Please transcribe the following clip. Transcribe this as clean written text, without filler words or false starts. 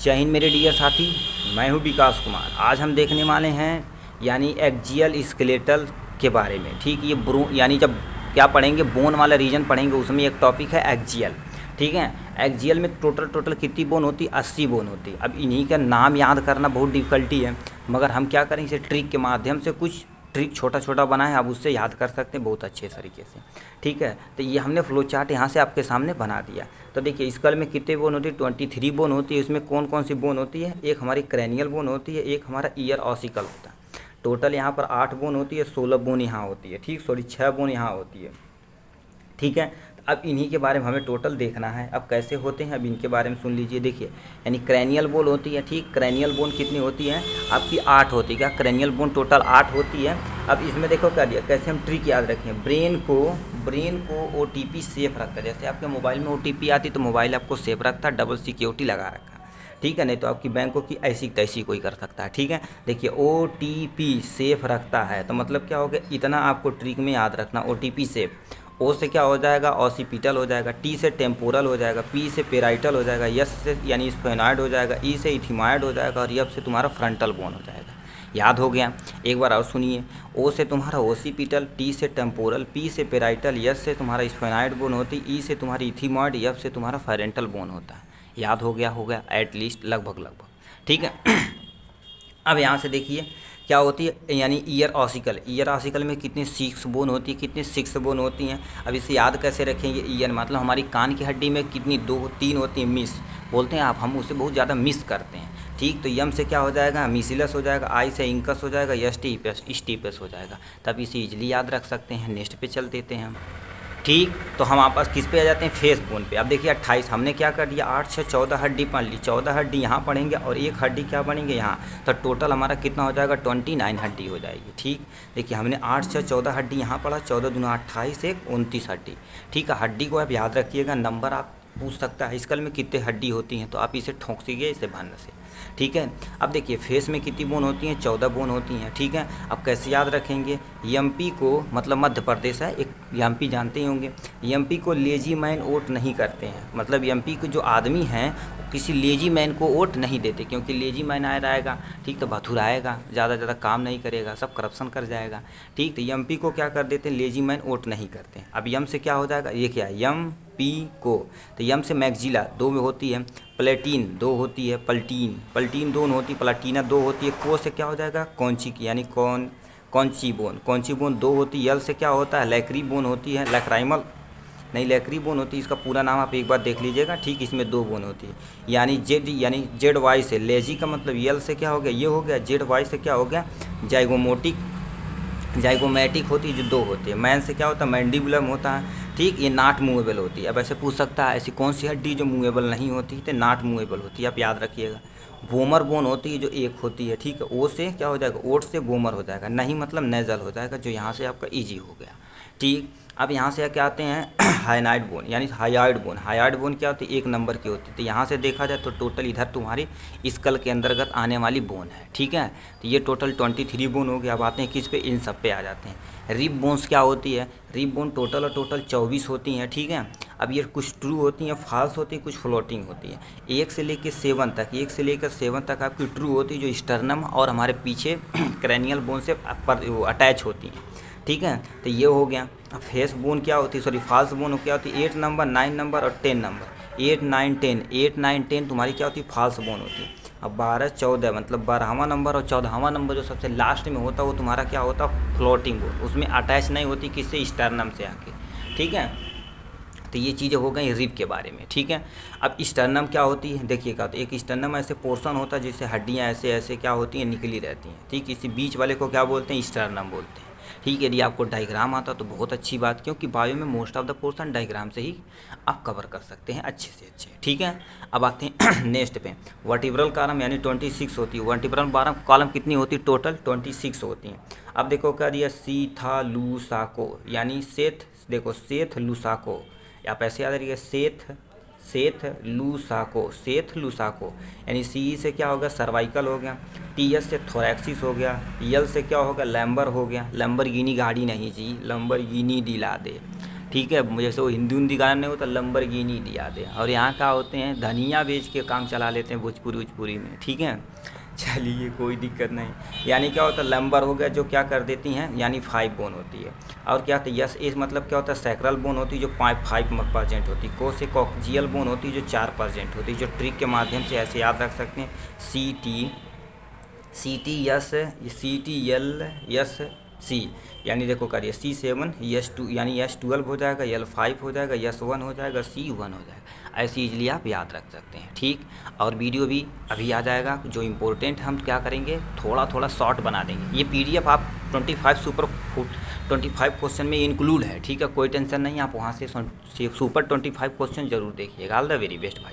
जय हिंद मेरे डियर साथी, मैं हूं विकास कुमार। आज हम देखने वाले हैं यानी एक्जियल स्केलेटल के बारे में। ठीक, ये यानी जब क्या पढ़ेंगे, बोन वाला रीजन पढ़ेंगे, उसमें एक टॉपिक है एक्जियल। ठीक है, एक्जियल में टोटल कितनी बोन होती? 80 बोन होती। अब इन्हीं का नाम याद करना बहुत डिफ़िकल्टी है, मगर हम क्या करें, इसे ट्रिक के माध्यम से कुछ ट्रिक छोटा छोटा बनाए, आप उससे याद कर सकते हैं बहुत अच्छे तरीके से। ठीक है, तो ये हमने फ्लो चार्ट यहाँ से आपके सामने बना दिया। तो देखिए, स्कल में कितने बोन होती है? 23 बोन होती है। इसमें कौन कौन सी बोन होती है? एक हमारी क्रैनियल बोन होती है, एक हमारा ईयर ऑसिकल होता है। टोटल यहाँ पर 8 बोन होती है, 16 बोन यहाँ होती है। ठीक, सॉरी 6 बोन यहाँ होती है। ठीक है, अब इन्हीं के बारे में हमें टोटल देखना है। अब कैसे होते हैं, अब इनके बारे में सुन लीजिए। देखिए, यानी क्रैनियल बोन होती है। ठीक, क्रैनियल बोन कितनी होती है? आपकी 8 होती है। क्या क्रैनियल बोन टोटल 8 होती है? अब इसमें देखो क्या दिया, कैसे हम ट्रिक याद रखें। ब्रेन को OTP सेफ रखता है। जैसे आपके मोबाइल में OTP आती तो मोबाइल आपको सेफ रखता है, डबल सिक्योरिटी लगा रखा है। ठीक है, नहीं तो आपकी बैंकों की ऐसी तैसी कोई कर सकता है। ठीक है, देखिए OTP सेफ रखता है, तो मतलब क्या हो गया, इतना आपको ट्रिक में याद रखना। OTP safe. ओ से क्या हो जाएगा? ऑसिपिटल हो जाएगा। टी से टेम्पोरल हो जाएगा। पी से पेराइटल हो जाएगा। एस से यानी स्फेनॉइड हो जाएगा। ई से इथिमॉइड हो जाएगा। और एफ से तुम्हारा फ्रंटल बोन हो जाएगा। याद हो गया? एक बार और सुनिए। ओ से तुम्हारा ओसिपिटल, टी से टेम्पोरल, पी से पेराइटल, एस से तुम्हारा स्फेनॉइड बोन होती, ई से तुम्हारी इथिमॉइड, एफ से तुम्हारा फेरेंटल बोन होता है। याद हो गया? होगा एटलीस्ट, लगभग। ठीक है। अब यहाँ से देखिए क्या होती है, यानी ईयर ऑसिकल में कितनी 6 बोन होती है? कितनी 6 बोन होती हैं? अब इसे याद कैसे रखेंगे? ईयर मतलब हमारी कान की हड्डी में कितनी 2-3 होती हैं, मिस बोलते हैं आप, हम उसे बहुत ज़्यादा मिस करते हैं। ठीक, तो यम से क्या हो जाएगा? मिसिलस हो जाएगा। आई से इंकस हो जाएगा। एस स्टीपस हो जाएगा। तब इसे ईजिली याद रख सकते हैं। नेक्स्ट पे चल देते हैं हम। ठीक, तो हम आपस किस पे आ जाते हैं? फेस बोन पे। अब देखिए 28 हमने क्या कर दिया, 8 से 14 हड्डी पढ़ ली। 14 हड्डी यहाँ पढ़ेंगे और एक हड्डी क्या पढ़ेंगे यहाँ, तो टोटल हमारा कितना हो जाएगा? 29 हड्डी हो जाएगी। ठीक, देखिए हमने 8 से 14 हड्डी यहाँ पढ़ा, 14 दूना 28, एक 29 हड्डी। ठीक है, हड्डी को आप याद रखिएगा। नंबर आप पूछ सकता है स्कल में कितने हड्डी होती हैं, तो आप इसे ठोंक सीजिए इसे भरने से। ठीक है, अब देखिए फेस में कितनी बोन होती हैं? 14 बोन होती हैं। ठीक है, अब कैसे याद रखेंगे? एमपी को, मतलब मध्य प्रदेश है, एक एमपी जानते ही होंगे। एमपी को लेजी मैन वोट नहीं करते हैं, मतलब एमपी के जो आदमी हैं किसी लेजी मैन को वोट नहीं देते, क्योंकि लेजी मैन आएगा, ठीक, तो भथुराएगा, ज़्यादा काम नहीं करेगा, सब करप्शन कर जाएगा। ठीक, तो एमपी को क्या कर देते हैं? लेजी मैन वोट नहीं करते हैं। अब यम से क्या हो जाएगा? ये क्या है? यम पी को, तो यम से मैक्जिला 2 में होती है, प्लेटीन 2 होती है, पल्टीन 2 होती है, प्लाटीना 2 होती है। को से क्या हो जाएगा? कौंची की, यानी कौंची बोन 2 होती है। यल से क्या होता है? लैक्री बोन होती है, लैक्राइमल नहीं, लैक्री बोन होती है। इसका पूरा नाम आप एक बार देख लीजिएगा। ठीक, इसमें 2 बोन होती है। यानी जेड वाई से, लेजी का मतलब यल से क्या हो गया? ये हो गया। जेड वाई से क्या हो गया? जाइगोमेटिक होती है, जो 2 होती है। मैन से क्या होता है? मैंडिबुलम होता है। ठीक, ये नॉट मूवेबल होती है। अब ऐसे पूछ सकता है ऐसी कौन सी हड्डी जो मूवेबल नहीं होती, तो नॉट मूवेबल होती है, आप याद रखिएगा। वोमर बोन होती है, जो 1 होती है। ठीक है, ओ से क्या हो जाएगा? ओट से वोमर हो जाएगा, नहीं मतलब नेजल हो जाएगा, जो यहाँ से आपका ईजी हो गया। ठीक, अब यहाँ से क्या आते हैं? हाइनाइड बोन, यानी हाइड बोन क्या होती है? 1 नंबर की होती है। तो यहाँ से देखा जाए तो टोटल इधर तुम्हारी स्कल के अंतर्गत आने वाली बोन है। ठीक है, तो ये टोटल 23 बोन हो गया। अब आते हैं किस पे? इन सब पे आ जाते हैं। रिब बोन्स क्या होती है? रिब बोन टोटल 24 होती हैं। ठीक है, अब ये कुछ ट्रू होती हैं, फॉल्स होती हैं, कुछ फ्लोटिंग होती है। 1 से लेकर 7 तक आपकी ट्रू होती है, जो स्टर्नम और हमारे पीछे क्रैनियल बोन से अटैच होती हैं। ठीक है, तो ये हो गया। अब फेस बोन क्या होती है, सॉरी फॉल्स बोन क्या होती है? 8 नंबर, 9 नंबर और 10 नंबर। 8, 9, 10 तुम्हारी क्या होती है? फॉल्स बोन होती है। अब 12, 14 मतलब 12वां नंबर और 14वां नंबर जो सबसे लास्ट में होता है, वो तुम्हारा क्या होता है? Floating bone. उसमें अटैच नहीं होती किससे? स्टर्नम से आके। ठीक है, तो ये चीज़ें हो गई रिब के बारे में। ठीक है, अब स्टर्नम क्या होती है? देखिएगा, तो एक स्टर्नम ऐसे पोर्शन होता है जिससे हड्डियाँ ऐसे ऐसे क्या होती हैं? निकली रहती हैं। ठीक, इसी बीच वाले को क्या बोलते हैं? स्टर्नम बोलते हैं। ठीक, यदि आपको डायग्राम आता तो बहुत अच्छी बात, क्योंकि बायो में most of the portion diagram से ही आप कवर कर सकते हैं अच्छे से अच्छे। ठीक है, अब आते हैं नेक्स्ट पे। वर्टिब्रल कॉलम यानी 26 होती है। वर्टिब्रल कॉलम कितनी होती है? टोटल 26 होती हैं। अब देखो क्या दिया? सीथालुसाको, यानी देखो सेथ लुसाको, आप ऐसे याद रखिए, सेथ लुसाको, यानी सी से क्या हो गया? सर्वाइकल हो गया। टी एस से थोरैक्सिस हो गया। यल से क्या हो गया? लैम्बर हो गया। लैम्बरगिनी गाड़ी नहीं जी, लैम्बरगिनी दिला दे। ठीक है, मुझे जैसे वो हिंदी गाने होता लंबरगिनी दिया दे, और यहाँ का होते हैं धनिया बेच के काम चला लेते हैं भोजपुरी में, ठीक है। चलिए कोई दिक्कत नहीं। यानी क्या होता है, लंबर हो गया जो क्या कर देती हैं, यानी 5 बोन होती है। और क्या होता है, यस एस मतलब क्या होता है, सैक्रल बोन होती है जो 5% होती है। को से कॉक्जियल बोन होती है जो 4% होती है। जो ट्रिक के माध्यम से ऐसे याद रख सकते हैं, CT C, यानी देखो करिए C7 S2 यानी S12 हो जाएगा, L5 हो जाएगा, S1 हो जाएगा, C1 हो जाएगा। ऐसे इजली आप याद रख सकते हैं, ठीक। और वीडियो भी अभी आ जाएगा, जो इम्पोर्टेंट हम क्या करेंगे, थोड़ा थोड़ा शॉर्ट बना देंगे। ये PDF आप 25 क्वेश्चन में इंक्लूड है, ठीक है, कोई टेंशन नहीं। आप वहाँ से सुपर 25 क्वेश्चन जरूर देखिएगा। ऑल द वेरी बेस्ट भाई।